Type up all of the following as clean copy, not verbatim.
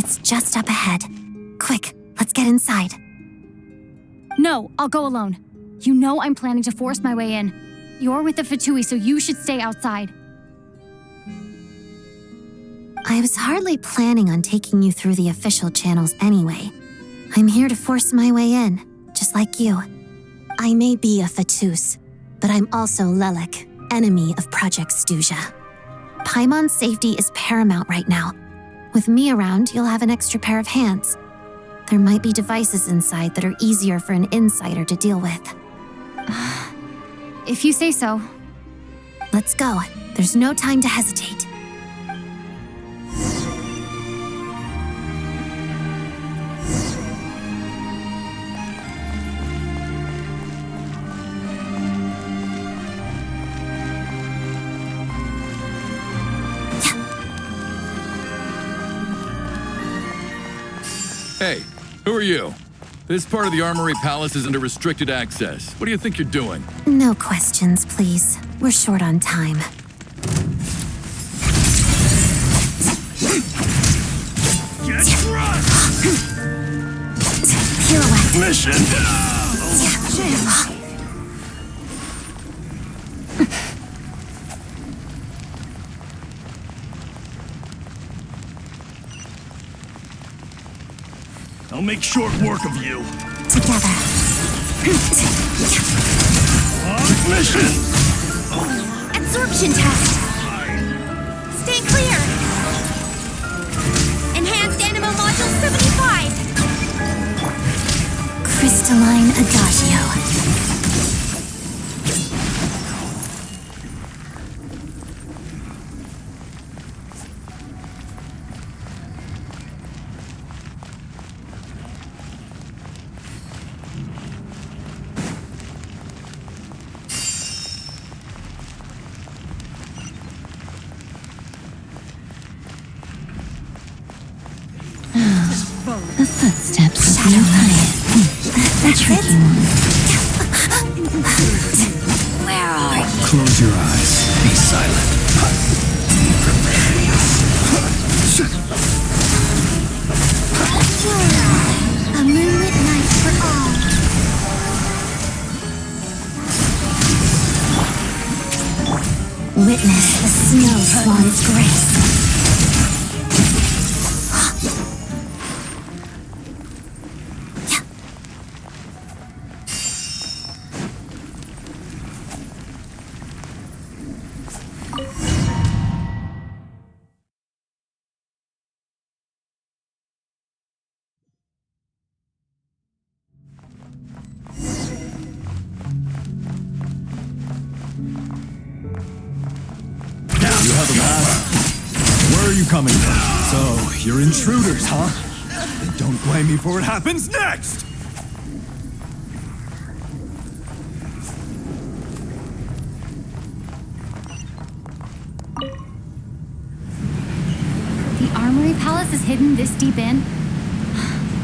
It's just up ahead. Quick, let's get inside. No, I'll go alone. You know I'm planning to force my way in. You're with the Fatui, so you should stay outside. I was hardly planning on taking you through the official channels anyway. I'm here to force my way in, just like you. I may be a Fatus, but I'm also Lelik, enemy of Project Stuja. Paimon's safety is paramount right now. With me around, you'll have an extra pair of hands. There might be devices inside that are easier for an insider to deal with. If you say so. Let's go. There's no time to hesitate. Hey, who are you? This part of the Armory Palace is under restricted access. What do you think you're doing? No questions, please. We're short on time. Get crushed! Pirouette. Mission! I'll make short work of you. Together. Mission! Absorption test. Stay clear. Enhanced Animo Module 75. Crystalline Adagio. The footsteps of the Alliance. A tricky one. Where are you? Close your eyes. Be silent. A moonlit night for all. Witness the snow swan's grace. You have a pass? Where are you coming from? So, you're intruders, huh? Then don't blame me for what happens next! The Armory Palace is hidden this deep in?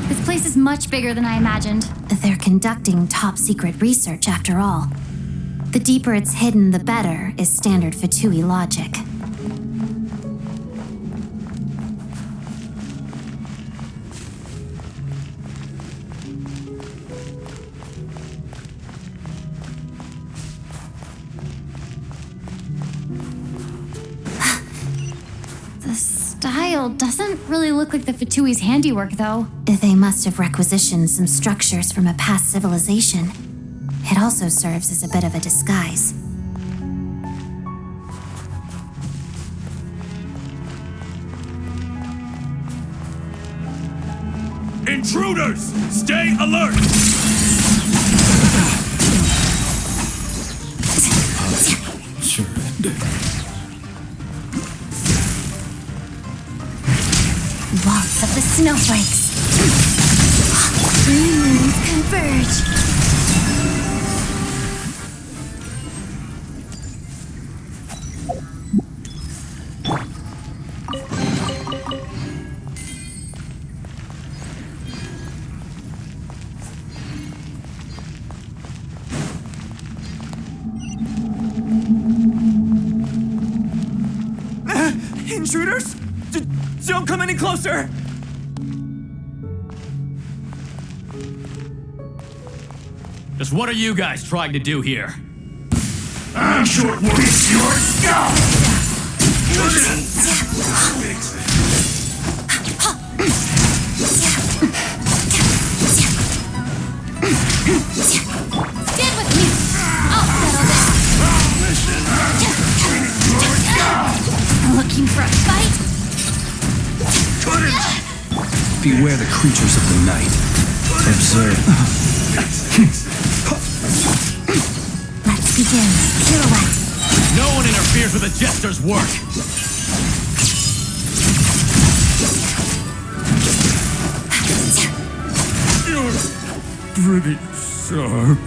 This place is much bigger than I imagined. They're conducting top-secret research, after all. The deeper it's hidden, the better, is standard Fatui logic. The style doesn't really look like the Fatui's handiwork, though. They must have requisitioned some structures from a past civilization. It also serves as a bit of a disguise. Intruders! Stay alert! Waltz of the snowflakes. Three moons converge. Intruders? Don't come any closer! Just what are you guys trying to do here? I'm sure we'll fix your skull! Stand with me! I'll settle this! Looking for a fight? Beware the creatures of the night. Observe. Let's begin. Pirouette. No one interferes with a jester's work! You're pretty sharp.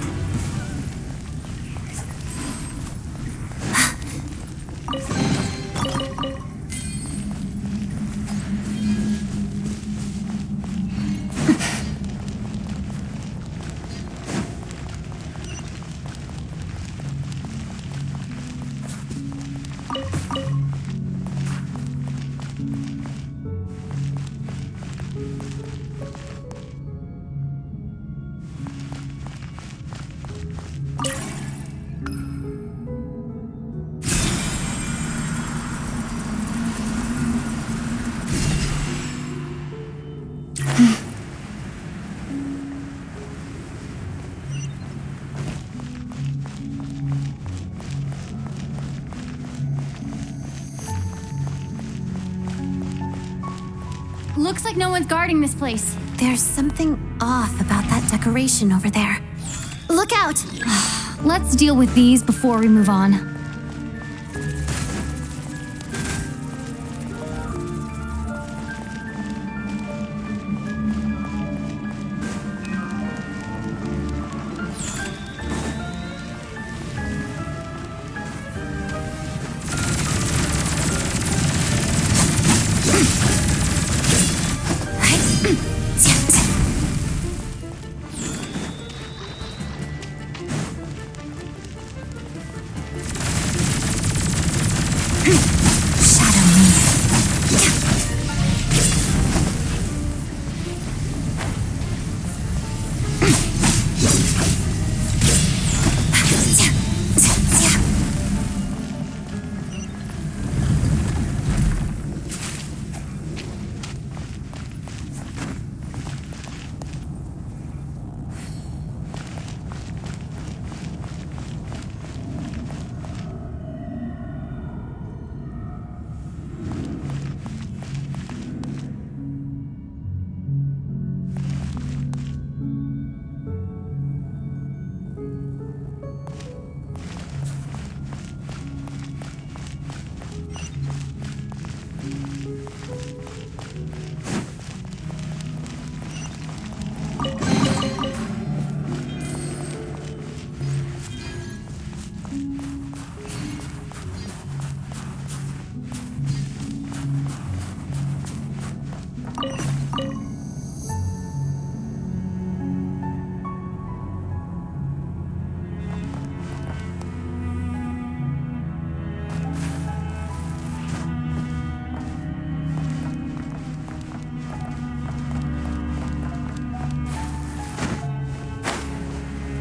Looks like no one's guarding this place. There's something off about that decoration over there. Look out! Let's deal with these before we move on.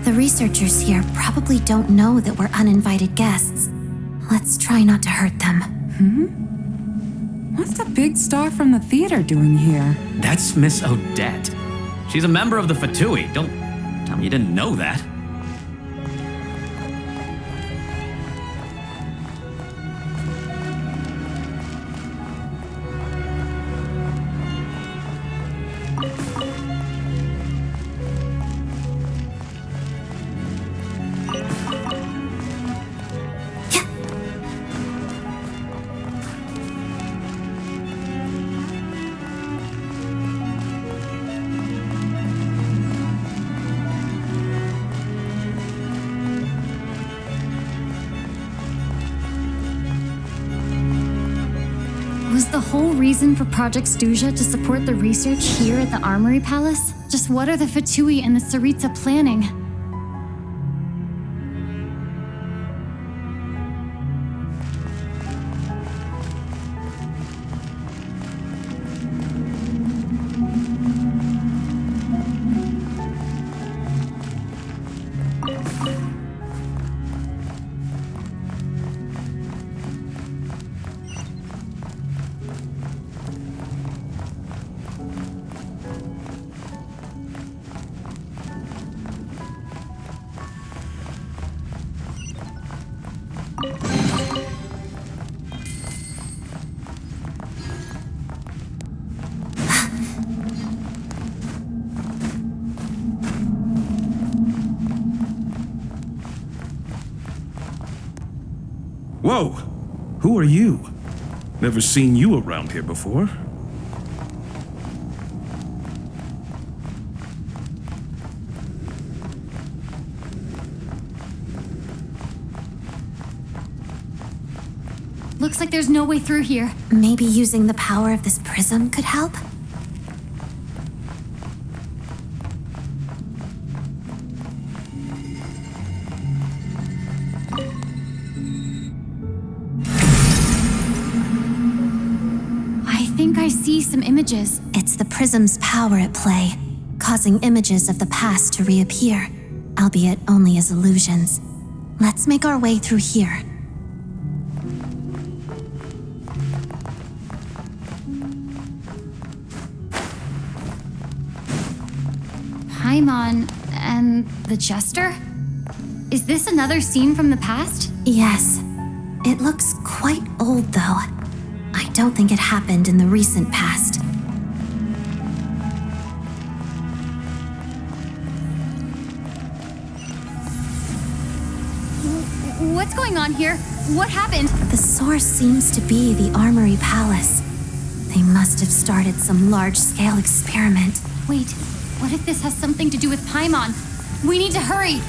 The researchers here probably don't know that we're uninvited guests. Let's try not to hurt them. What's the big star from the theater doing here? That's Miss Odette. She's a member of the Fatui. Don't tell me you didn't know that. Was the whole reason for Project Stuja to support the research here at the Armory Palace? Just what are the Fatui and the Tsaritsa planning? Whoa! Who are you? Never seen you around here before. Looks like there's no way through here. Maybe using the power of this prism could help? I think I see some images. It's the prism's power at play, causing images of the past to reappear, albeit only as illusions. Let's make our way through here. Paimon and the Jester? Is this another scene from the past? Yes. It looks quite old, though. I don't think it happened in the recent past. What's going on here? What happened? The source seems to be the Armory Palace. They must have started some large-scale experiment. Wait, what if this has something to do with Paimon? We need to hurry!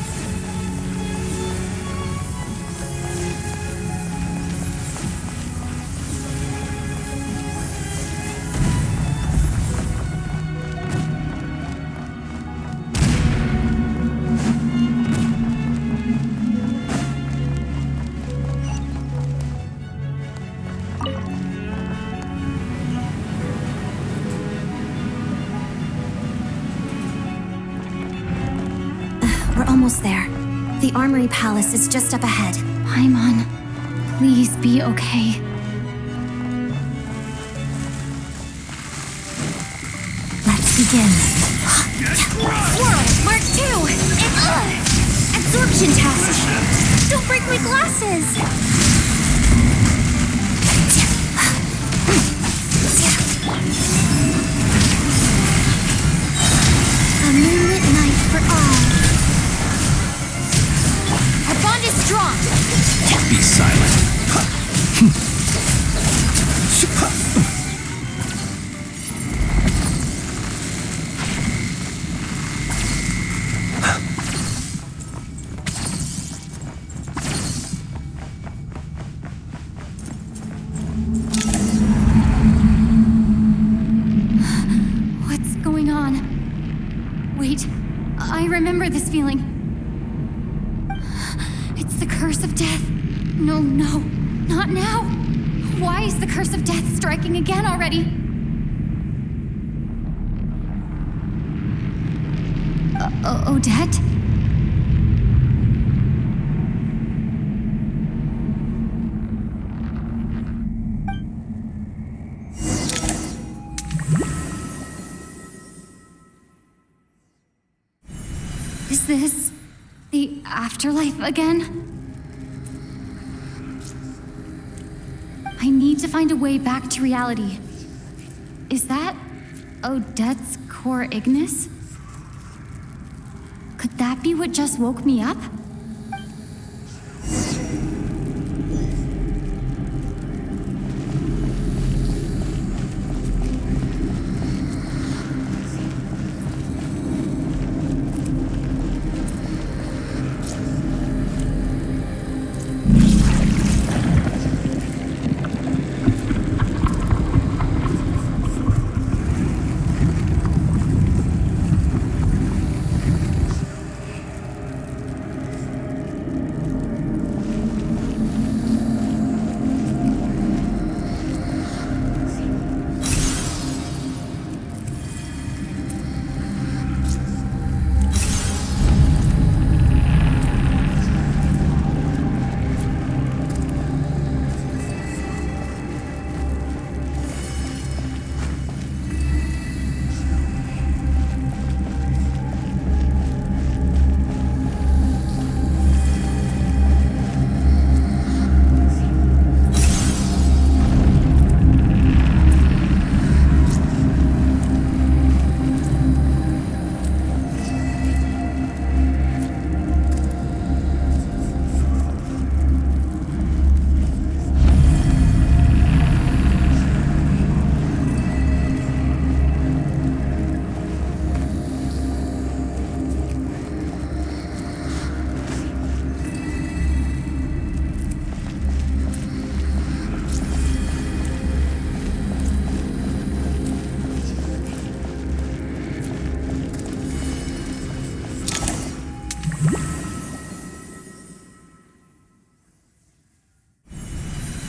We're almost there. The Armory Palace is just up ahead. Paimon, please be okay. Let's begin. Swirl, Mark 2! Absorption test! Don't break my glasses! A moonlit night for all. Our bond is strong! Be silent. What's going on? Wait, I remember this feeling. It's the curse of death. No, not now. Why is the curse of death striking again already? Odette? Is this the afterlife again? I need to find a way back to reality. Is that Odette's core Ignis? Could that be what just woke me up?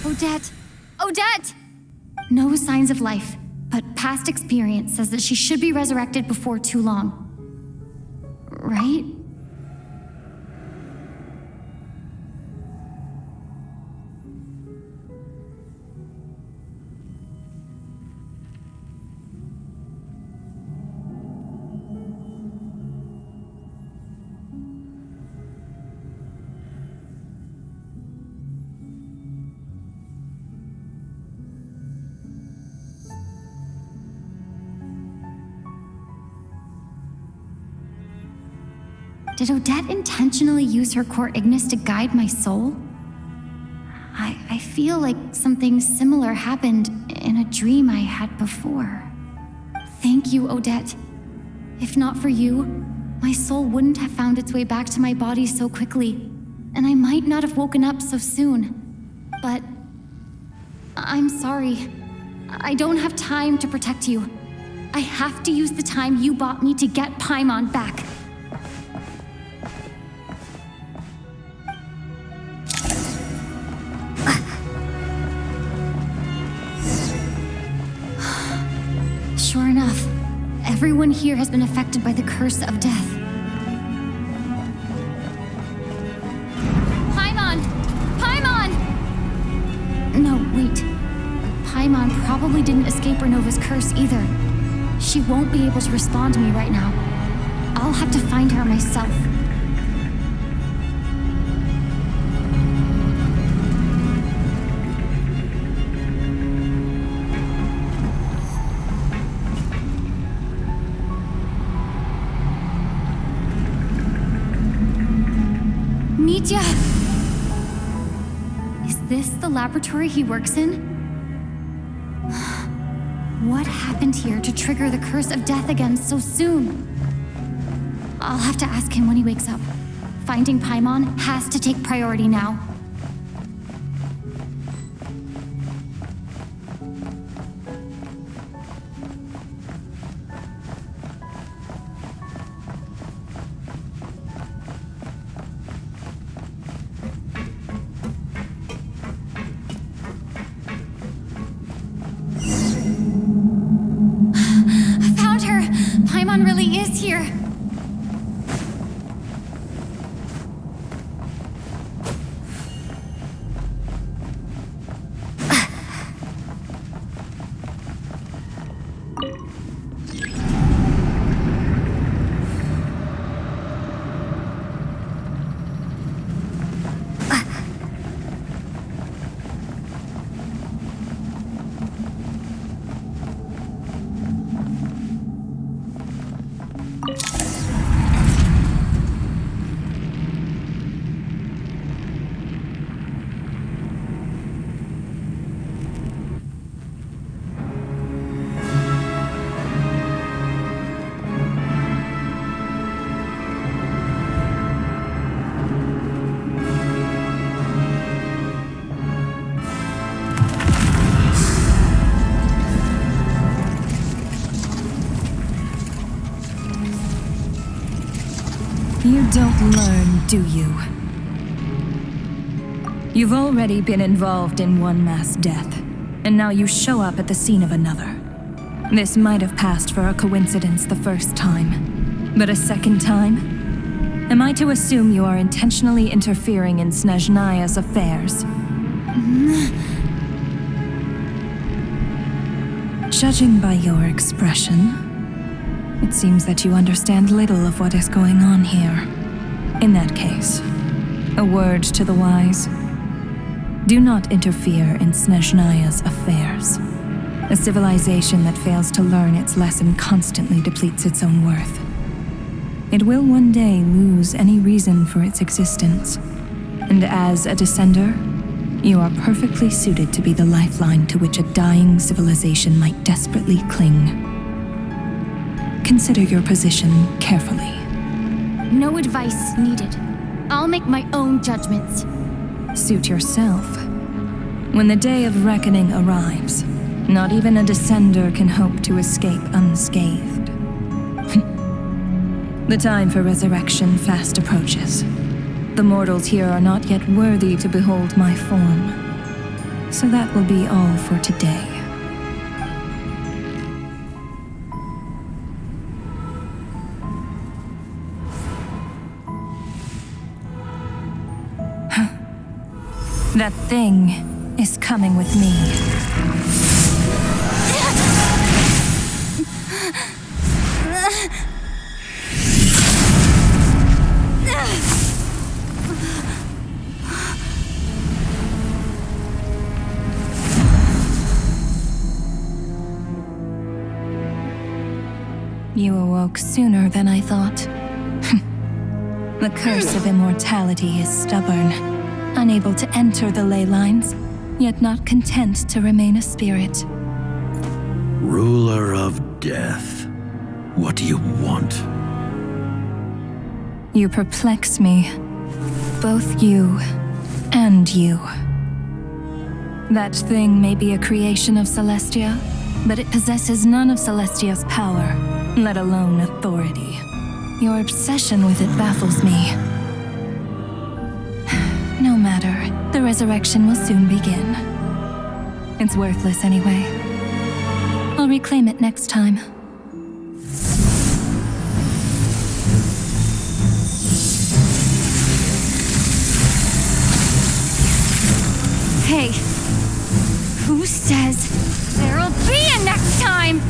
Odette! Odette! No signs of life, but past experience says that she should be resurrected before too long. Right? Did Odette intentionally use her core Ignis to guide my soul? I feel like something similar happened in a dream I had before. Thank you, Odette. If not for you, my soul wouldn't have found its way back to my body so quickly, and I might not have woken up so soon. But I'm sorry. I don't have time to protect you. I have to use the time you bought me to get Paimon back. Sure enough, everyone here has been affected by the curse of death. Paimon! Paimon! No, wait. Paimon probably didn't escape Renova's curse either. She won't be able to respond to me right now. I'll have to find her myself. Mitya! Is this the laboratory he works in? What happened here to trigger the curse of death again so soon? I'll have to ask him when he wakes up. Finding Paimon has to take priority now. Paimon really is here. You don't learn, do you? You've already been involved in one mass death, and now you show up at the scene of another. This might have passed for a coincidence the first time, but a second time? Am I to assume you are intentionally interfering in Snezhnaya's affairs? Judging by your expression, it seems that you understand little of what is going on here. In that case, a word to the wise. Do not interfere in Snezhnaya's affairs. A civilization that fails to learn its lesson constantly depletes its own worth. It will one day lose any reason for its existence. And as a descender, you are perfectly suited to be the lifeline to which a dying civilization might desperately cling. Consider your position carefully. No advice needed. I'll make my own judgments. Suit yourself. When the day of reckoning arrives, not even a descender can hope to escape unscathed. The time for resurrection fast approaches. The mortals here are not yet worthy to behold my form. So that will be all for today. That thing is coming with me. You awoke sooner than I thought. The curse of immortality is stubborn, unable to enter the ley lines, yet not content to remain a spirit. Ruler of death, what do you want? You perplex me. Both you and you. That thing may be a creation of Celestia, but it possesses none of Celestia's power, let alone authority. Your obsession with it baffles me. No matter, the resurrection will soon begin. It's worthless anyway. I'll reclaim it next time. Hey, who says there'll be a next time?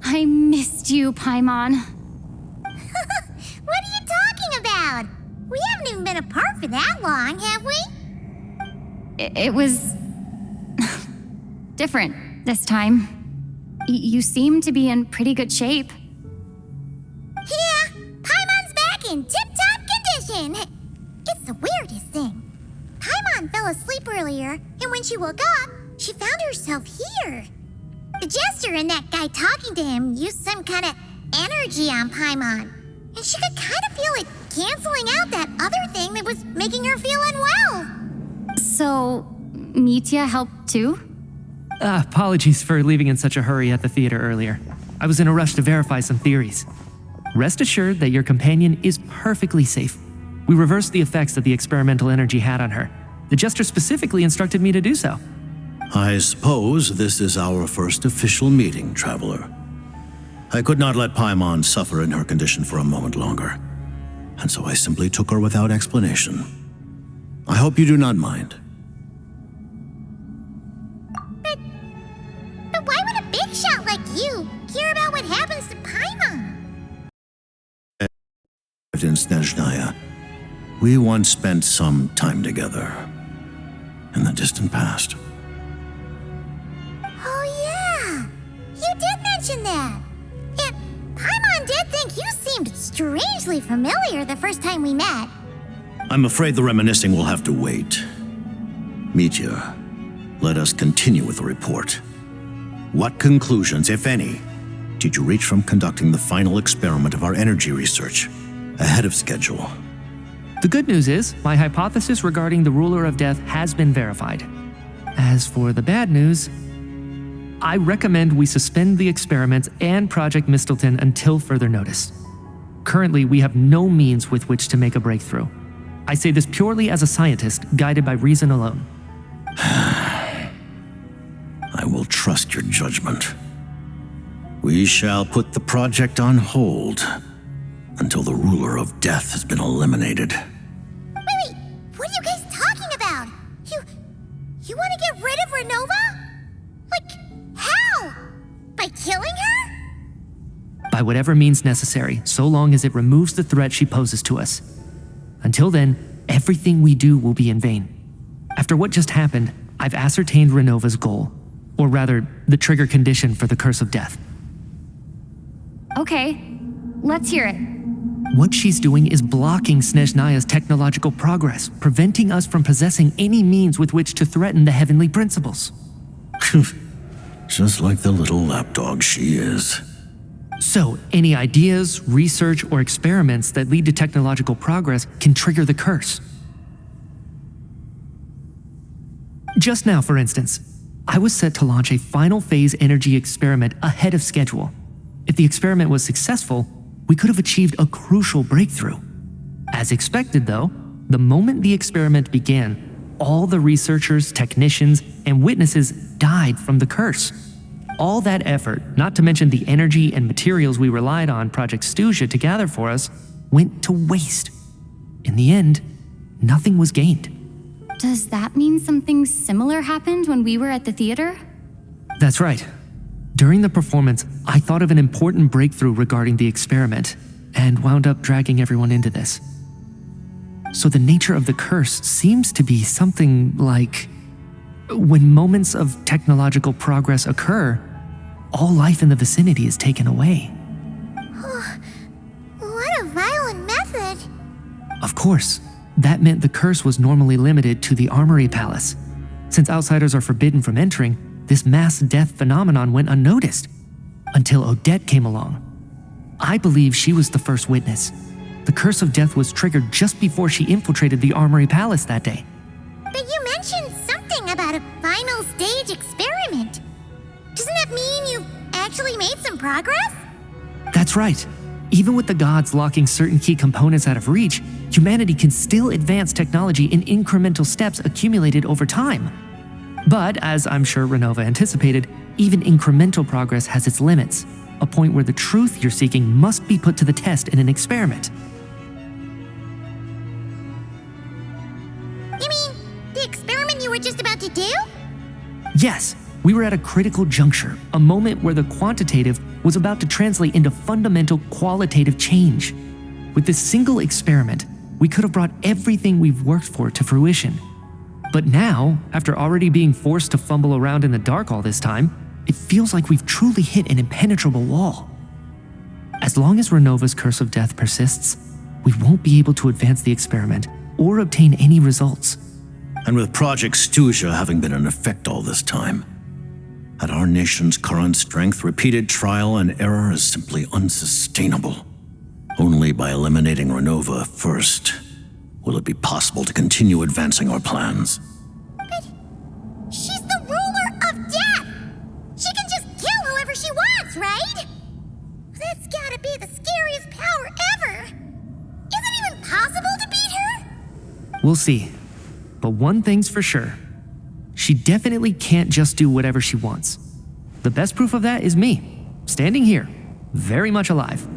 I missed you, Paimon. What are you talking about? We haven't even been apart for that long, have we? It was different this time. You seem to be in pretty good shape. Yeah, Paimon's back in tip-top condition. It's the weirdest thing. Paimon fell asleep earlier, and when she woke up, she found herself here. The jester and that guy talking to him used some kind of energy on Paimon, and she could kind of feel it canceling out that other thing that was making her feel unwell. So, Mitya helped too? Apologies for leaving in such a hurry at the theater earlier. I was in a rush to verify some theories. Rest assured that your companion is perfectly safe. We reversed the effects that the experimental energy had on her. The jester specifically instructed me to do so. I suppose this is our first official meeting, Traveler. I could not let Paimon suffer in her condition for a moment longer, and so I simply took her without explanation. I hope you do not mind. But why would a big shot like you care about what happens to Paimon? In Snezhnaya, we once spent some time together in the distant past. Oh yeah, you did mention that. And Paimon did think you seemed strangely familiar the first time we met. I'm afraid the reminiscing will have to wait. Mitya, let us continue with the report. What conclusions, if any, did you reach from conducting the final experiment of our energy research ahead of schedule? The good news is, my hypothesis regarding the ruler of death has been verified. As for the bad news, I recommend we suspend the experiments and Project Mistleton until further notice. Currently, we have no means with which to make a breakthrough. I say this purely as a scientist, guided by reason alone. I will trust your judgment. We shall put the project on hold until the ruler of death has been eliminated. Wait, what are you guys talking about? You want to get rid of Renova? Like, how? By killing her? By whatever means necessary, so long as it removes the threat she poses to us. Until then, everything we do will be in vain. After what just happened, I've ascertained Renova's goal, or rather, the trigger condition for the curse of death. Okay, let's hear it. What she's doing is blocking Snezhnaya's technological progress, preventing us from possessing any means with which to threaten the heavenly principles. Just like the little lapdog she is. So, any ideas, research, or experiments that lead to technological progress can trigger the curse. Just now, for instance, I was set to launch a final phase energy experiment ahead of schedule. If the experiment was successful, we could have achieved a crucial breakthrough. As expected, though, the moment the experiment began, all the researchers, technicians, and witnesses died from the curse. All that effort, not to mention the energy and materials we relied on Project Stuja to gather for us, went to waste. In the end, nothing was gained. Does that mean something similar happened when we were at the theater? That's right. During the performance, I thought of an important breakthrough regarding the experiment, and wound up dragging everyone into this. So the nature of the curse seems to be something like, when moments of technological progress occur, all life in the vicinity is taken away. What a violent method. Of course, that meant the curse was normally limited to the Armory Palace. Since outsiders are forbidden from entering, this mass death phenomenon went unnoticed, until Odette came along. I believe she was the first witness. The curse of death was triggered just before she infiltrated the Armory Palace that day. But you mentioned something about a final stage experiment. Doesn't that mean you've actually made some progress? That's right. Even with the gods locking certain key components out of reach, humanity can still advance technology in incremental steps accumulated over time. But, as I'm sure Renova anticipated, even incremental progress has its limits, a point where the truth you're seeking must be put to the test in an experiment. You mean the experiment you were just about to do? Yes, we were at a critical juncture, a moment where the quantitative was about to translate into fundamental qualitative change. With this single experiment, we could have brought everything we've worked for to fruition. But now, after already being forced to fumble around in the dark all this time, it feels like we've truly hit an impenetrable wall. As long as Renova's curse of death persists, we won't be able to advance the experiment or obtain any results. And with Project Stuja having been in effect all this time, at our nation's current strength, repeated trial and error is simply unsustainable. Only by eliminating Renova first will it be possible to continue advancing our plans. But she's the ruler of death! She can just kill whoever she wants, right? That's gotta be the scariest power ever! Is it even possible to beat her? We'll see. But one thing's for sure. She definitely can't just do whatever she wants. The best proof of that is me, standing here, very much alive.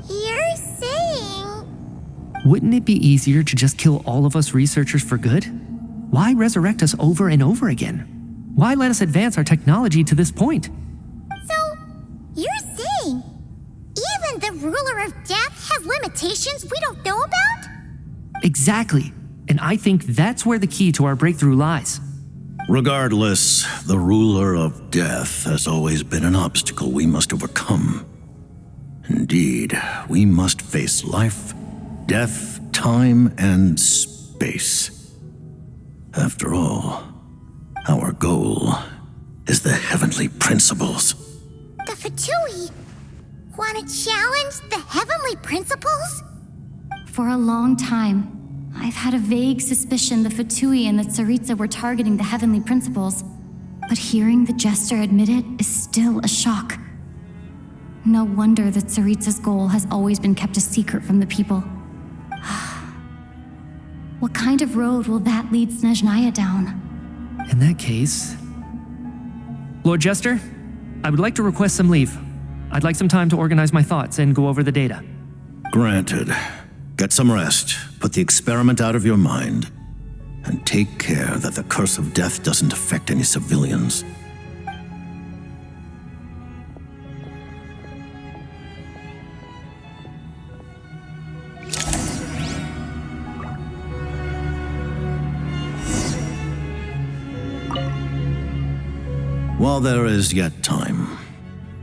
You're saying... Wouldn't it be easier to just kill all of us researchers for good? Why resurrect us over and over again? Why let us advance our technology to this point? So, you're saying even the ruler of death has limitations we don't know about? Exactly. And I think that's where the key to our breakthrough lies. Regardless, the ruler of death has always been an obstacle we must overcome. Indeed, we must face life, death, time, and space. After all, our goal is the heavenly principles. The Fatui want to challenge the heavenly principles? For a long time, I've had a vague suspicion the Fatui and the Tsaritsa were targeting the heavenly principles. But hearing the Jester admit it is still a shock. No wonder that Tsaritsa's goal has always been kept a secret from the people. What kind of road will that lead Snezhnaya down? In that case... Lord Jester, I would like to request some leave. I'd like some time to organize my thoughts and go over the data. Granted. Get some rest, put the experiment out of your mind, and take care that the curse of death doesn't affect any civilians. While there is yet time,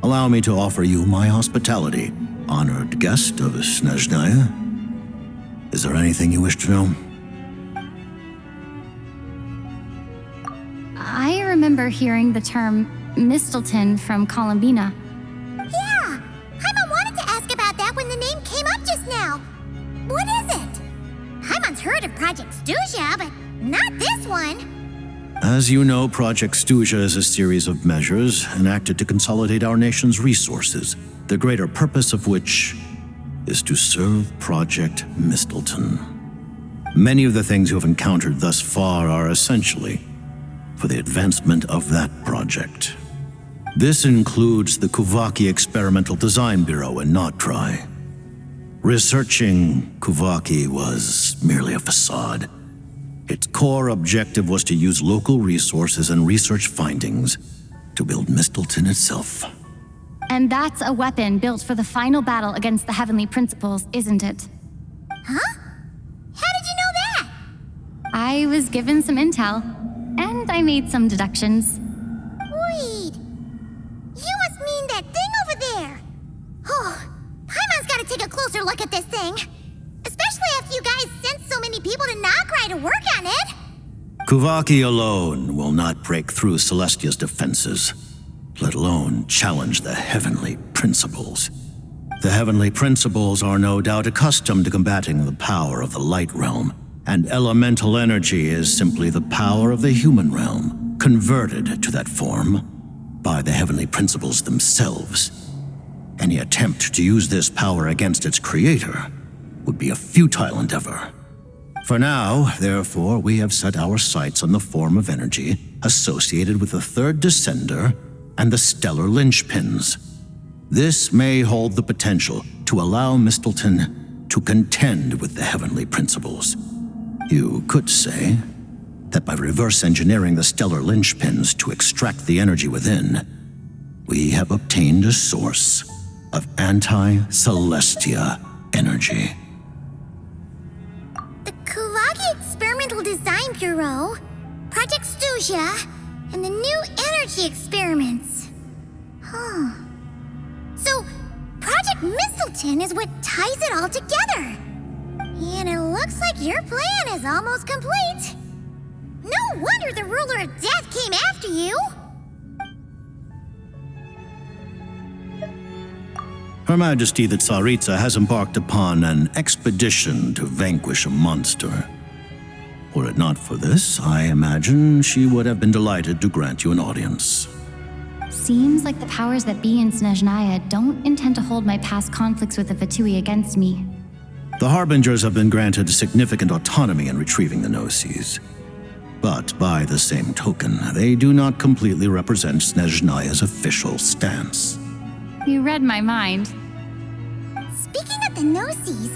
allow me to offer you my hospitality, honored guest of Snezhnaya. Is there anything you wish to know? I remember hearing the term Mistelton from Columbina. Yeah, Paimon wanted to ask about that when the name came up just now. What is it? Paimon's heard of Project Stuja, but not this one. As you know, Project Stuja is a series of measures enacted to consolidate our nation's resources, the greater purpose of which is to serve Project Mistelton. Many of the things you have encountered thus far are essentially for the advancement of that project. This includes the Kuvaki Experimental Design Bureau in Notdry. Researching Kuvaki was merely a facade. Its core objective was to use local resources and research findings to build Mistelton itself. And that's a weapon built for the final battle against the Heavenly Principles, isn't it? Huh? How did you know that? I was given some intel, and I made some deductions. Wait. You must mean that thing over there. Oh, Paimon's gotta take a closer look at this thing. Especially after you guys sent so many people to Nagrai to work on it. Kuvaki alone will not break through Celestia's defenses, let alone challenge the heavenly principles. The heavenly principles are no doubt accustomed to combating the power of the light realm, and elemental energy is simply the power of the human realm, converted to that form by the heavenly principles themselves. Any attempt to use this power against its creator would be a futile endeavor. For now, therefore, we have set our sights on the form of energy associated with the third descender and the stellar linchpins. This may hold the potential to allow Mistelton to contend with the heavenly principles. You could say that by reverse engineering the stellar linchpins to extract the energy within, we have obtained a source of anti-Celestia energy. The Kuvaki Experimental Design Bureau, Project Stuja, and the new energy experiments. Huh. So, Project Mistelton is what ties it all together. And it looks like your plan is almost complete. No wonder the Ruler of Death came after you. Her Majesty the Tsaritsa has embarked upon an expedition to vanquish a monster. Were it not for this, I imagine she would have been delighted to grant you an audience. Seems like the powers that be in Snezhnaya don't intend to hold my past conflicts with the Fatui against me. The Harbingers have been granted significant autonomy in retrieving the Gnosis. But by the same token, they do not completely represent Snezhnaya's official stance. You read my mind. Speaking of the Gnosis,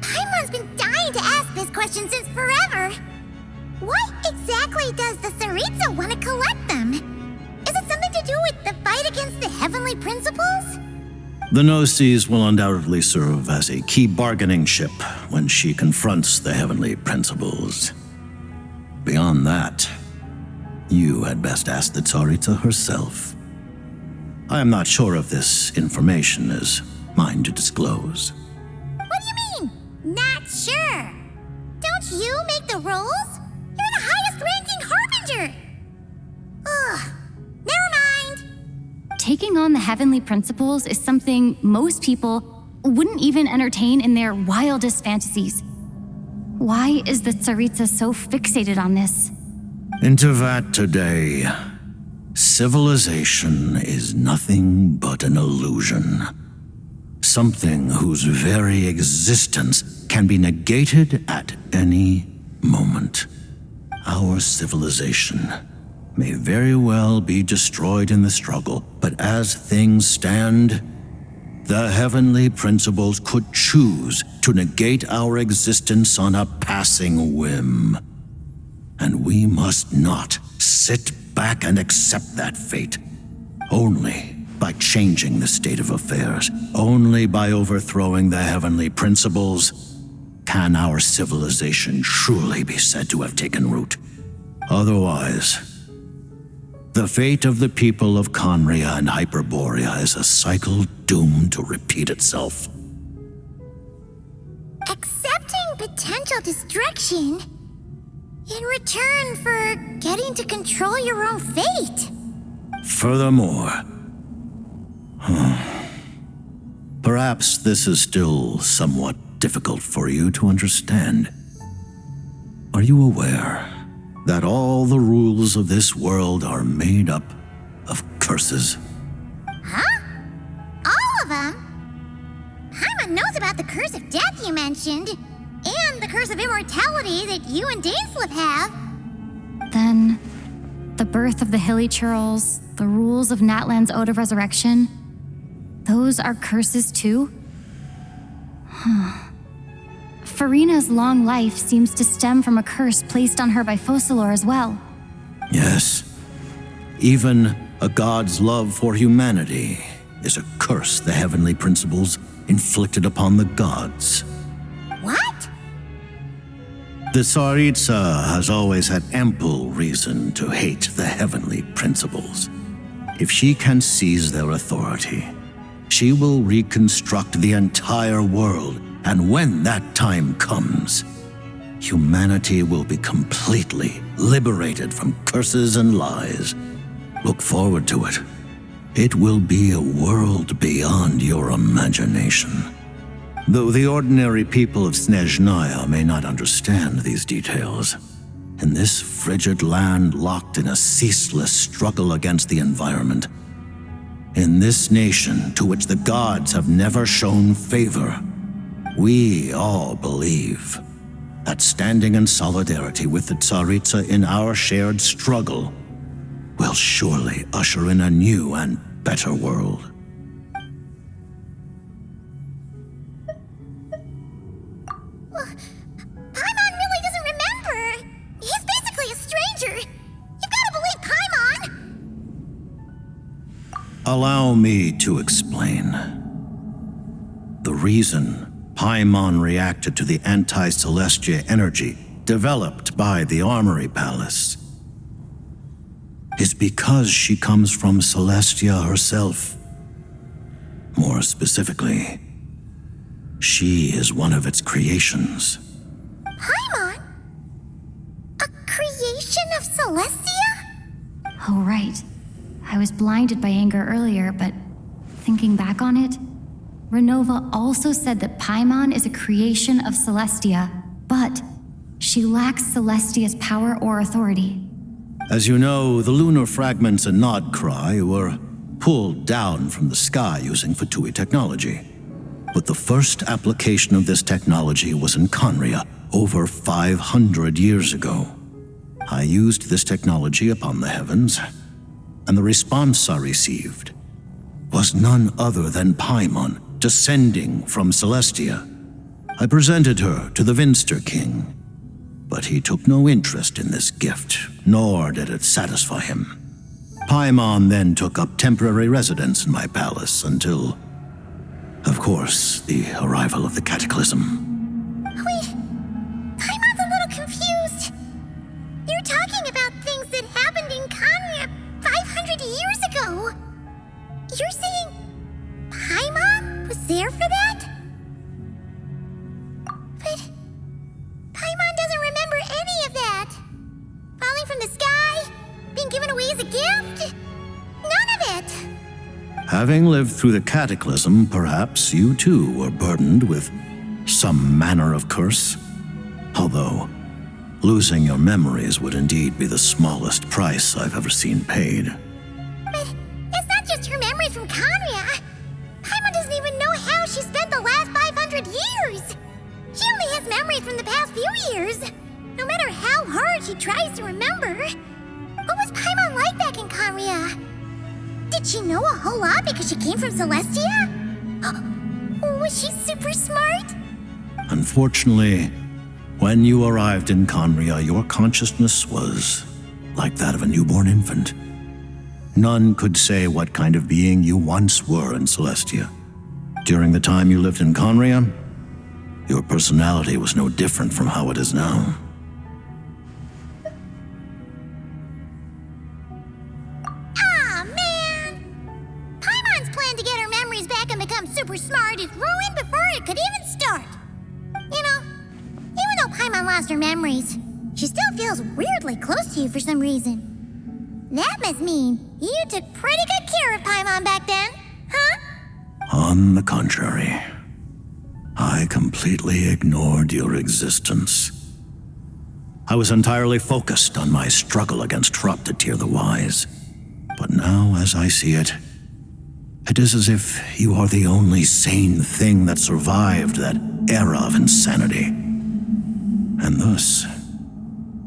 Paimon's been dying to ask this question since forever. Why exactly does the Tsaritsa want to collect them? Is it something to do with the fight against the heavenly principles? The Gnosis will undoubtedly serve as a key bargaining chip when she confronts the heavenly principles. Beyond that, you had best ask the Tsaritsa herself. I am not sure if this information is mine to disclose. What do you mean, not sure? Don't you make the rules? You're the highest-ranking Harbinger! Ugh, never mind. Taking on the heavenly principles is something most people wouldn't even entertain in their wildest fantasies. Why is the Tsaritsa so fixated on this? Into that today, civilization is nothing but an illusion. Something whose very existence can be negated at any moment. Our civilization may very well be destroyed in the struggle, but as things stand, the heavenly principles could choose to negate our existence on a passing whim. And we must not sit back and accept that fate. Only by changing the state of affairs, only by overthrowing the heavenly principles, can our civilization truly be said to have taken root. Otherwise, the fate of the people of Conria and Hyperborea is a cycle doomed to repeat itself. Accepting potential destruction in return for getting to control your own fate. Furthermore, perhaps this is still somewhat difficult for you to understand. Are you aware that all the rules of this world are made up of curses? Huh? All of them? Paimon knows about the curse of death you mentioned, and the curse of immortality that you and Dainsleif have. Then, the birth of the Hilly Churls, the rules of Natlan's Ode of Resurrection, those are curses too? Farina's long life seems to stem from a curse placed on her by Focalor as well. Yes. Even a god's love for humanity is a curse the heavenly principles inflicted upon the gods. What? The Tsaritsa has always had ample reason to hate the heavenly principles. If she can seize their authority, she will reconstruct the entire world, and when that time comes, humanity will be completely liberated from curses and lies. Look forward to it. It will be a world beyond your imagination. Though the ordinary people of Snezhnaya may not understand these details, in this frigid land locked in a ceaseless struggle against the environment, in this nation to which the gods have never shown favor, we all believe that standing in solidarity with the Tsaritsa in our shared struggle will surely usher in a new and better world. Paimon really doesn't remember. He's basically a stranger. You've got to believe Paimon. Allow me to explain. The reason Paimon reacted to the anti-Celestia energy developed by the Armory Palace is because she comes from Celestia herself. More specifically, she is one of its creations. Paimon? A creation of Celestia? Oh, right. I was blinded by anger earlier, but thinking back on it, Renova also said that Paimon is a creation of Celestia, but she lacks Celestia's power or authority. As you know, the lunar fragments in Nodcry were pulled down from the sky using Fatui technology. But the first application of this technology was in Conria over 500 years ago. I used this technology upon the heavens, and the response I received was none other than Paimon descending from Celestia. I presented her to the Vinster King, but he took no interest in this gift, nor did it satisfy him. Paimon then took up temporary residence in my palace until, of course, the arrival of the Cataclysm. Wait, Paimon's a little confused. You're talking about things that happened in Kanya 500 years ago. You're saying Paimon was there sky? Being given away as a gift? None of it! Having lived through the cataclysm, perhaps you too were burdened with some manner of curse. Although, losing your memories would indeed be the smallest price I've ever seen paid. But it's not just her memories from Conria. Paimon doesn't even know how she spent the last 500 years. She only has memories from the past few years. No matter how hard she tries to remember. What was Paimon like back in Conria? Did she know a whole lot because she came from Celestia? Was she super smart? Unfortunately, when you arrived in Conria, your consciousness was like that of a newborn infant. None could say what kind of being you once were in Celestia. During the time you lived in Conria, your personality was no different from how it is now. Aw, man! Paimon's plan to get her memories back and become super smart is ruined before it could even start. You know, even though Paimon lost her memories, she still feels weirdly close to you for some reason. That must mean you took pretty good care of Paimon back then, huh? On the contrary, I completely ignored your existence. I was entirely focused on my struggle against Troptatir the Wise. But now, as I see it, it is as if you are the only sane thing that survived that era of insanity. And thus,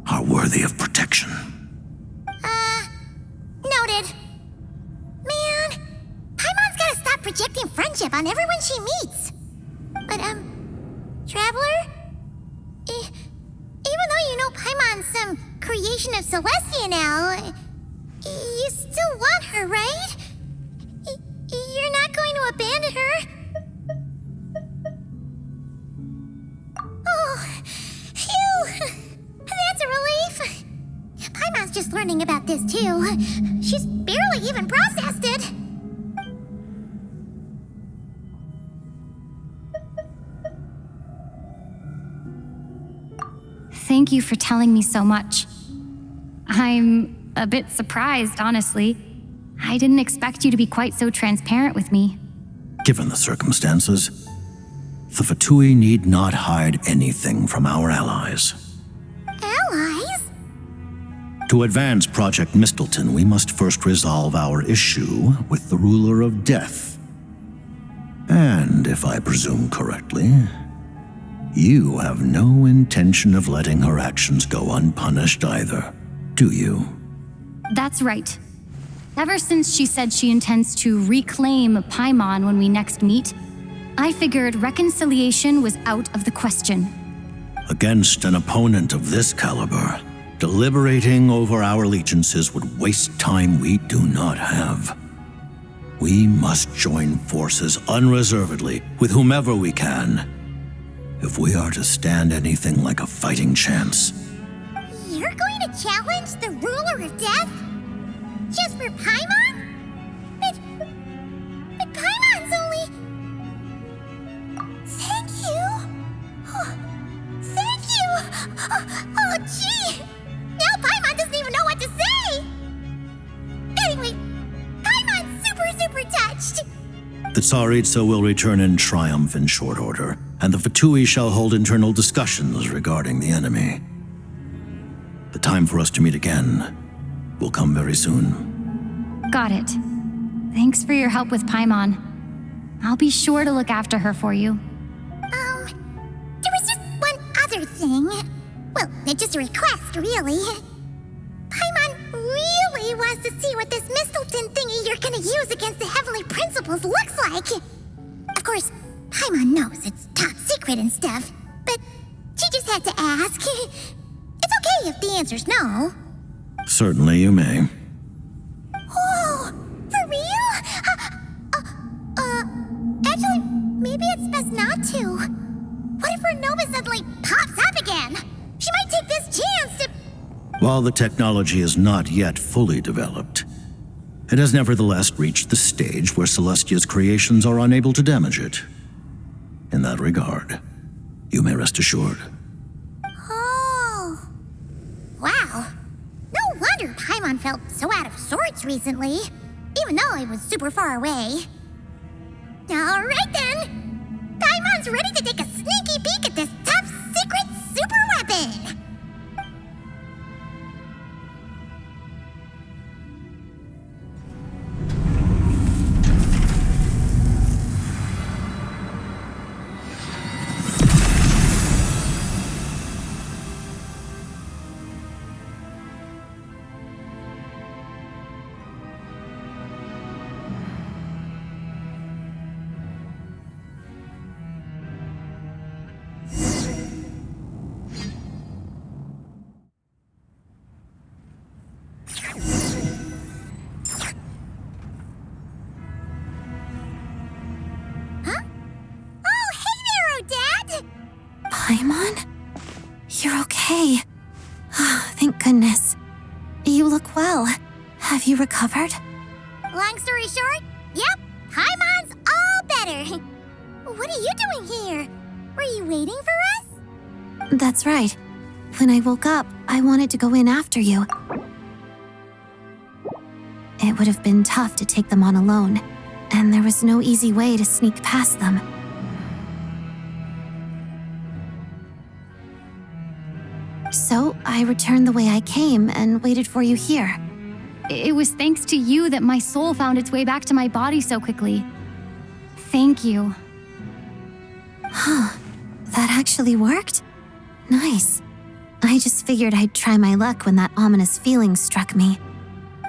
are worthy of protection. Noted. Man, Paimon's gotta stop projecting friendship on everyone she meets. But, Traveler? Even though you know Paimon's some creation of Celestia now, you still want her, right? You're not going to abandon her? Oh, phew! That's a relief. Paimon's just learning about this, too. She's barely even processed it. Thank you for telling me so much. I'm a bit surprised, honestly. I didn't expect you to be quite so transparent with me. Given the circumstances, the Fatui need not hide anything from our allies. Allies? To advance Project Mistleton, we must first resolve our issue with the Ruler of Death. And, if I presume correctly, you have no intention of letting her actions go unpunished either, do you? That's right. Ever since she said she intends to reclaim Paimon when we next meet, I figured reconciliation was out of the question. Against an opponent of this caliber, deliberating over our allegiances would waste time we do not have. We must join forces unreservedly with whomever we can, if we are to stand anything like a fighting chance. You're going to challenge the Ruler of Death? Just for Paimon? But Paimon's only... Thank you. Oh, thank you. Oh, gee. Now Paimon doesn't even know what to say. Anyway, Paimon's super touched. The Tsaritsa will return in triumph in short order, and the Fatui shall hold internal discussions regarding the enemy. The time for us to meet again will come very soon. Got it. Thanks for your help with Paimon. I'll be sure to look after her for you. There was just one other thing. Well, just a request, really. Paimon really wants to see what this Mistleton thingy you're gonna use against the Heavenly Principles looks like. Of course, Paimon knows it's top secret and stuff, but she just had to ask. It's okay if the answer's no. Certainly you may. Oh, for real? Actually, maybe it's best not to. What if her Nova suddenly pops up again? She might take this chance to... While the technology is not yet fully developed, it has nevertheless reached the stage where Celestia's creations are unable to damage it. In that regard, you may rest assured. Oh. Wow. No twice recently, even though it was super far away. Alright then! Paimon's ready to take a sneaky peek at this top secret super weapon! Paimon? You're okay. Thank goodness. You look well. Have you recovered? Long story short, yep, Paimon's all better. What are you doing here? Were you waiting for us? That's right. When I woke up, I wanted to go in after you. It would have been tough to take them on alone, and there was no easy way to sneak past them. So I returned the way I came and waited for you here. It was thanks to you that my soul found its way back to my body so quickly. Thank you. Huh. That actually worked? Nice. I just figured I'd try my luck when that ominous feeling struck me.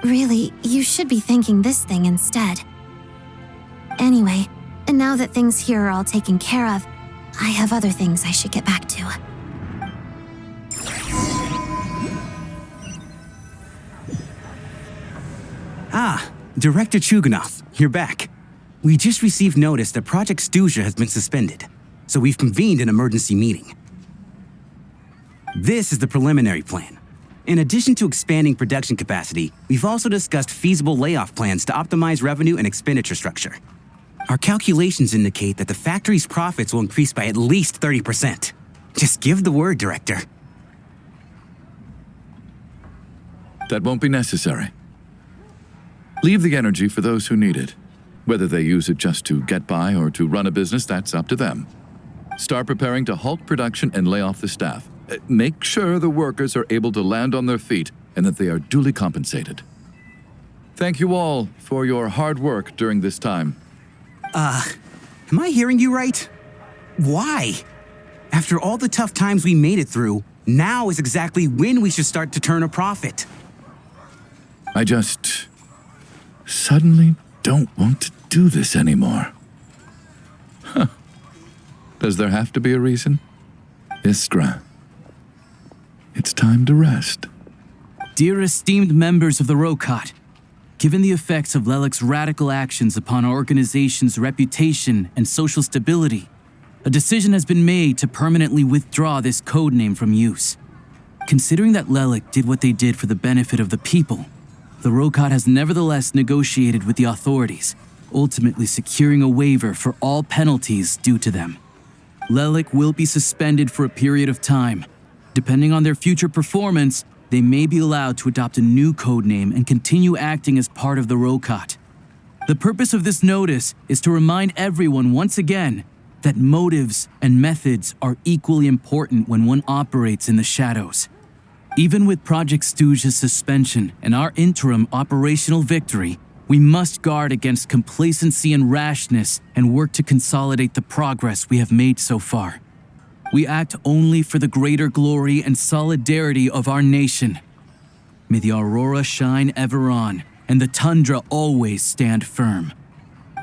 Really, you should be thanking this thing instead. Anyway, and now that things here are all taken care of, I have other things I should get back to. Ah, Director Chuganov, you're back. We just received notice that Project Stuja has been suspended, so we've convened an emergency meeting. This is the preliminary plan. In addition to expanding production capacity, we've also discussed feasible layoff plans to optimize revenue and expenditure structure. Our calculations indicate that the factory's profits will increase by at least 30%. Just give the word, Director. That won't be necessary. Leave the energy for those who need it. Whether they use it just to get by or to run a business, that's up to them. Start preparing to halt production and lay off the staff. Make sure the workers are able to land on their feet and that they are duly compensated. Thank you all for your hard work during this time. Am I hearing you right? Why? After all the tough times we made it through, now is exactly when we should start to turn a profit. I just suddenly don't want to do this anymore. Huh. Does there have to be a reason? Iskra, it's time to rest. Dear esteemed members of the Rokat, given the effects of Lelik's radical actions upon our organization's reputation and social stability, a decision has been made to permanently withdraw this codename from use. Considering that Lelik did what they did for the benefit of the people, the Rokat has nevertheless negotiated with the authorities, ultimately securing a waiver for all penalties due to them. Lelik will be suspended for a period of time. Depending on their future performance, they may be allowed to adopt a new codename and continue acting as part of the Rokat. The purpose of this notice is to remind everyone once again that motives and methods are equally important when one operates in the shadows. Even with Project Stuja's suspension and our interim operational victory, we must guard against complacency and rashness and work to consolidate the progress we have made so far. We act only for the greater glory and solidarity of our nation. May the aurora shine ever on, and the tundra always stand firm.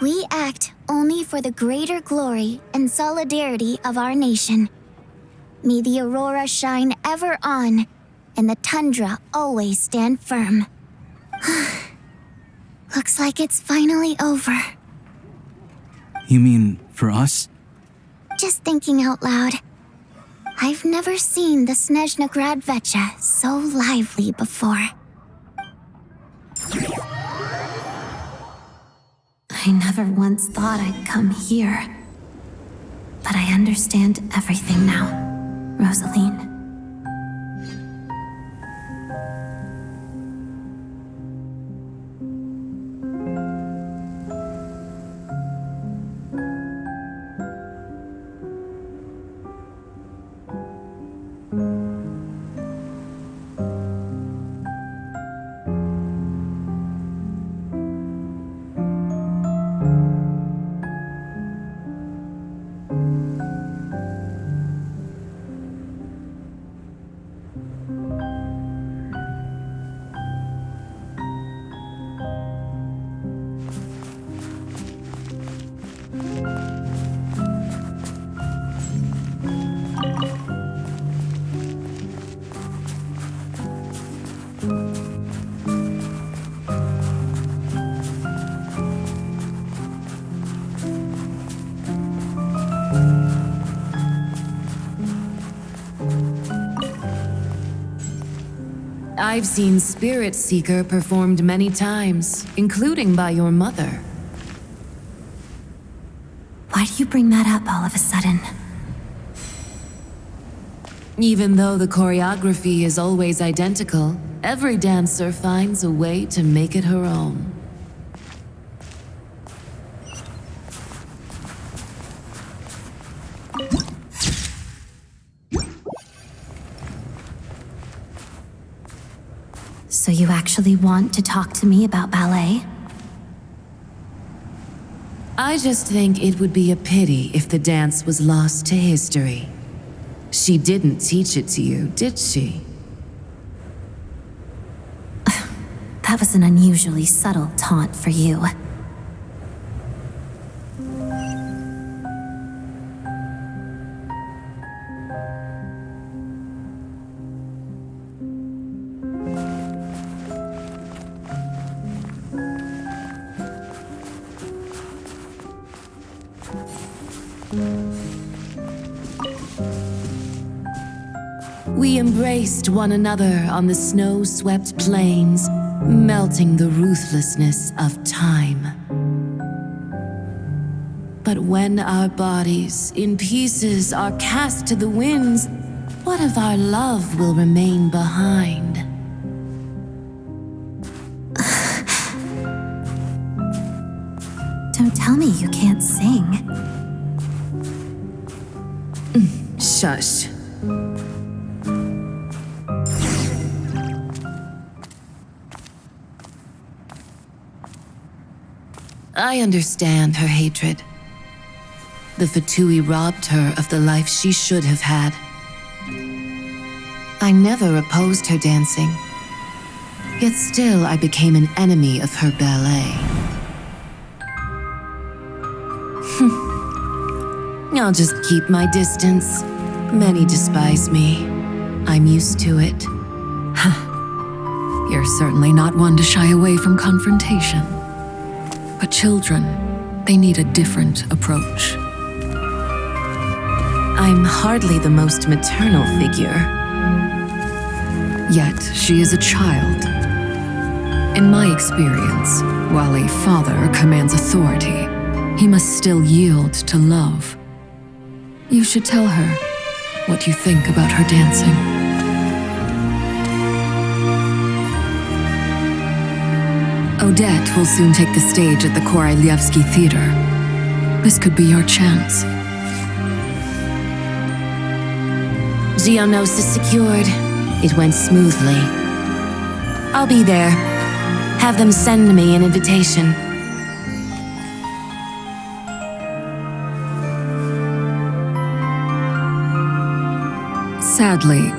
We act only for the greater glory and solidarity of our nation. May the aurora shine ever on, and the tundra always stand firm. Looks like it's finally over. You mean for us? Just thinking out loud. I've never seen the Snezhna Grad Vecha so lively before. I never once thought I'd come here. But I understand everything now, Rosaline. I've seen Spirit Seeker performed many times, including by your mother. Why do you bring that up all of a sudden? Even though the choreography is always identical, every dancer finds a way to make it her own. So you actually want to talk to me about ballet? I just think it would be a pity if the dance was lost to history. She didn't teach it to you, did she? That was an unusually subtle taunt for you. We embraced one another on the snow-swept plains, melting the ruthlessness of time. But when our bodies, in pieces, are cast to the winds, what of our love will remain behind? Don't tell me you can't sing. Shush. I understand her hatred. The Fatui robbed her of the life she should have had. I never opposed her dancing. Yet still I became an enemy of her ballet. I'll just keep my distance. Many despise me. I'm used to it. You're certainly not one to shy away from confrontation. But children, they need a different approach. I'm hardly the most maternal figure. Yet she is a child. In my experience, while a father commands authority, he must still yield to love. You should tell her what you think about her dancing. Odette will soon take the stage at the Koralyevsky Theater. This could be your chance. Geonosis secured. It went smoothly. I'll be there. Have them send me an invitation. Sadly,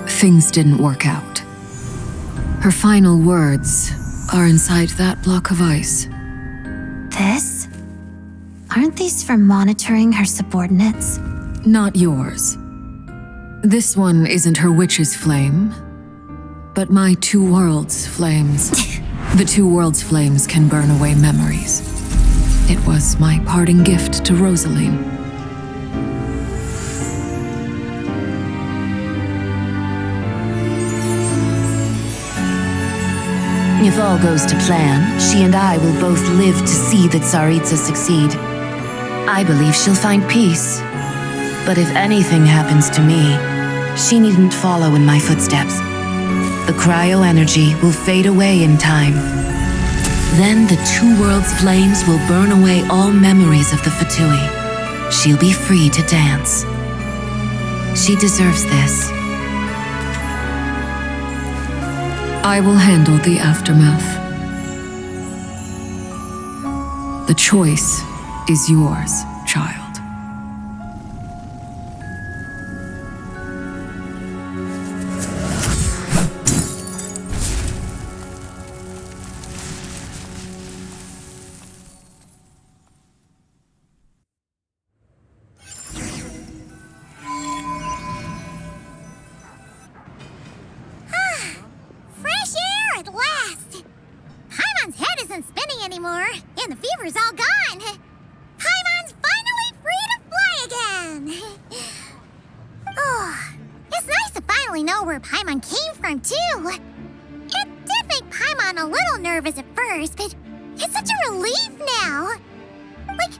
things didn't work out. Her final words are inside that block of ice. This? Aren't these for monitoring her subordinates? Not yours. This one isn't her witch's flame, but my two worlds' flames. The two worlds' flames can burn away memories. It was my parting gift to Rosaline. If all goes to plan, she and I will both live to see the Tsaritsa succeed. I believe she'll find peace. But if anything happens to me, she needn't follow in my footsteps. The cryo-energy will fade away in time. Then the two worlds' flames will burn away all memories of the Fatui. She'll be free to dance. She deserves this. I will handle the aftermath. The choice is yours, child. Fresh air at last! Paimon's head isn't spinning anymore, and the fever's all gone. Paimon's finally free to fly again! Oh, it's nice to finally know where Paimon came from, too. Paimon a little nervous at first, but it's such a relief now. Like,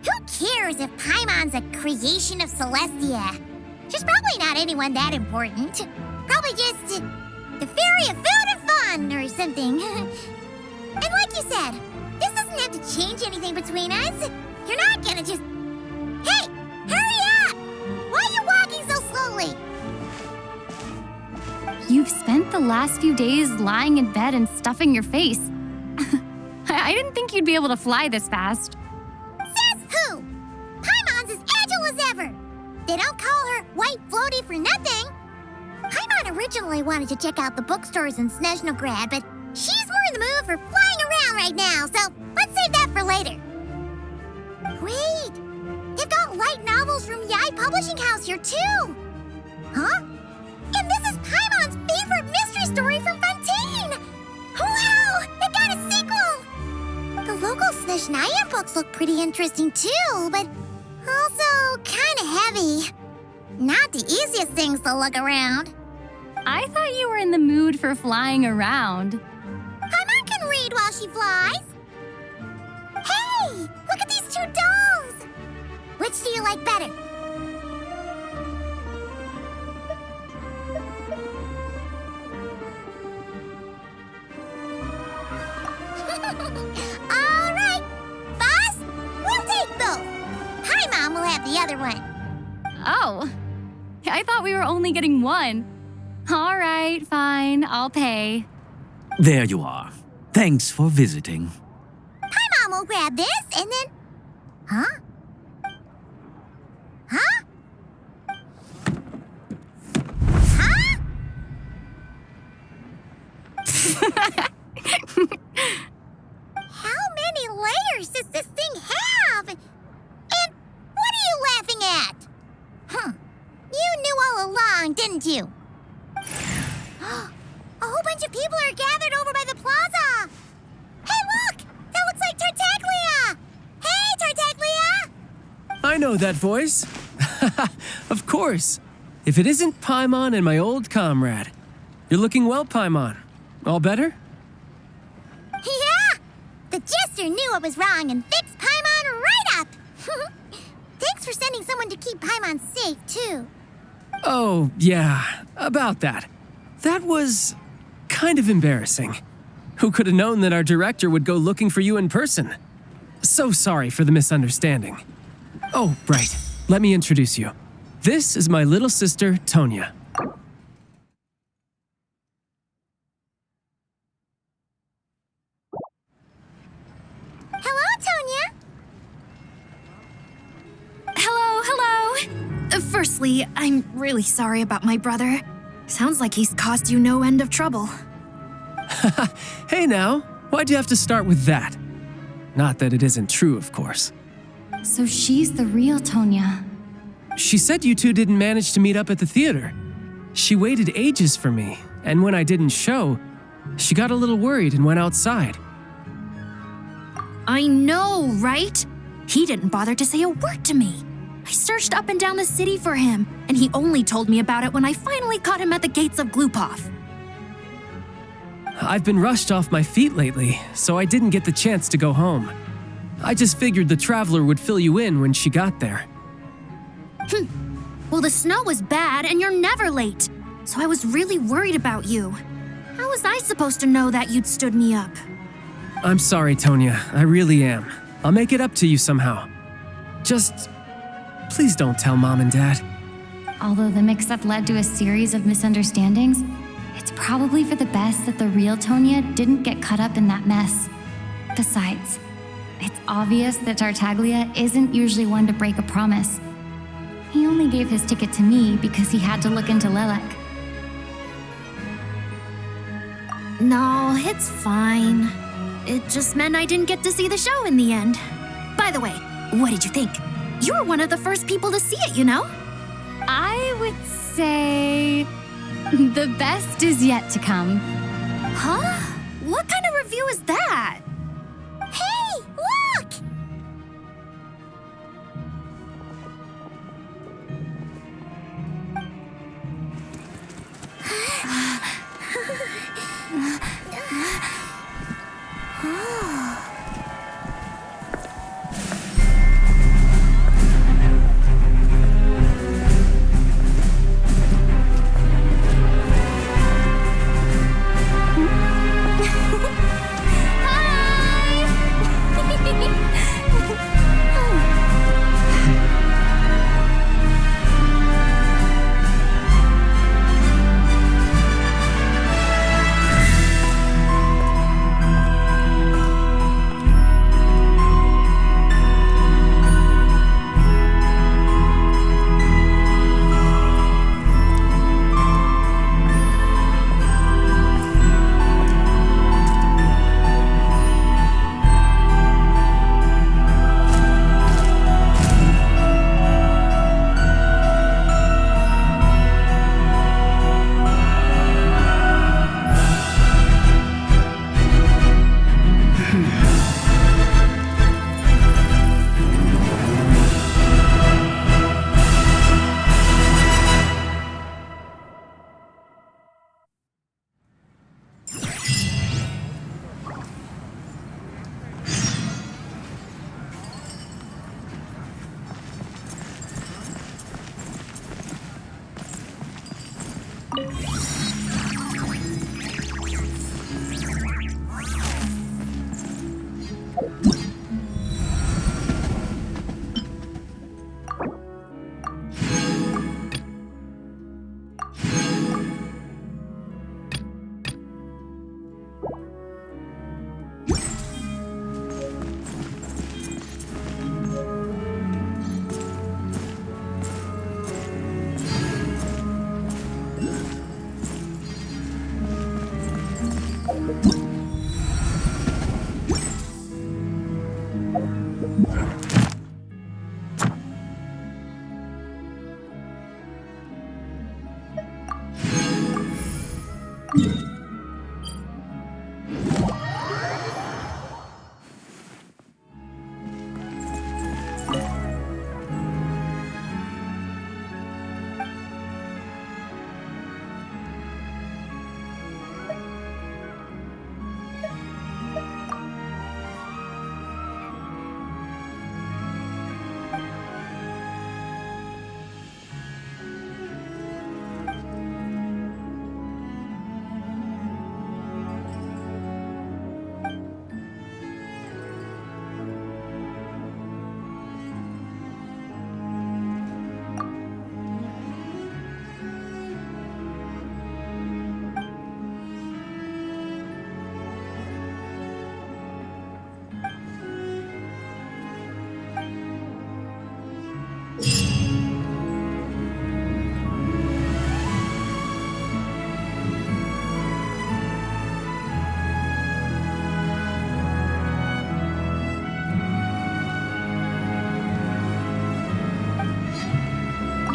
who cares if Paimon's a creation of Celestia? She's probably not anyone that important. Probably just the fairy of food and fun or something. And like you said, this doesn't have to change anything between us. You're not gonna just... Hey, hurry up! Why are you walking so slowly? You've spent the last few days lying in bed and stuffing your face. I didn't think you'd be able to fly this fast. Says who? Paimon's as agile as ever. They don't call her White Floaty for nothing. Paimon originally wanted to check out the bookstores in Snezhnograd, but she's more in the mood for flying around right now, so let's save that for later. Wait, they've got light novels from Yai Publishing House here too. Huh? And this is Paimon's favorite mystery story from Fontaine! Wow! They got a sequel! The local Snezhnaya books look pretty interesting too, but also kinda heavy. Not the easiest things to look around. I thought you were in the mood for flying around. Paimon can read while she flies. Hey! Look at these two dolls! Which do you like better? All right, boss, we'll take both. Paimon will have the other one. Oh, I thought we were only getting one. All right, fine, I'll pay. There you are. Thanks for visiting. Paimon will grab this and then... Huh? Huh? Huh? How many layers does this thing have? And what are you laughing at? Huh. You knew all along, didn't you? A whole bunch of people are gathered over by the plaza. Hey, look! That looks like Tartaglia! Hey, Tartaglia! I know that voice. Of course. If it isn't Paimon and my old comrade. You're looking well, Paimon. All better? Yeah! The jester knew I was wrong and fixed Paimon right up! Thanks for sending someone to keep Paimon safe, too. Oh, yeah. About that. That was kind of embarrassing. Who could have known that our director would go looking for you in person? So sorry for the misunderstanding. Oh, right. Let me introduce you. This is my little sister, Tonya. Hello, Tonya. Hello. Firstly, I'm really sorry about my brother. Sounds like he's caused you no end of trouble. Hey now, why'd you have to start with that? Not that it isn't true, of course. So she's the real Tonya. She said you two didn't manage to meet up at the theater. She waited ages for me, and when I didn't show, she got a little worried and went outside. I know, right? He didn't bother to say a word to me. I searched up and down the city for him, and he only told me about it when I finally caught him at the gates of Glupov. I've been rushed off my feet lately, so I didn't get the chance to go home. I just figured the traveler would fill you in when she got there. Well, the snow was bad, and you're never late, so I was really worried about you. How was I supposed to know that you'd stood me up? I'm sorry, Tonya. I really am. I'll make it up to you somehow. Just... please don't tell Mom and Dad. Although the mix-up led to a series of misunderstandings, it's probably for the best that the real Tonya didn't get caught up in that mess. Besides, it's obvious that Tartaglia isn't usually one to break a promise. He only gave his ticket to me because he had to look into Lelek. No, it's fine. It just meant I didn't get to see the show in the end. By the way, what did you think? You were one of the first people to see it, you know? I would say the best is yet to come. Huh? What kind of review is that? Hey, look!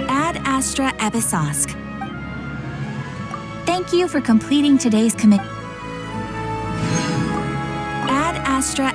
Ad Astra Ebisosk. Thank you for completing today's commit. Ad Astra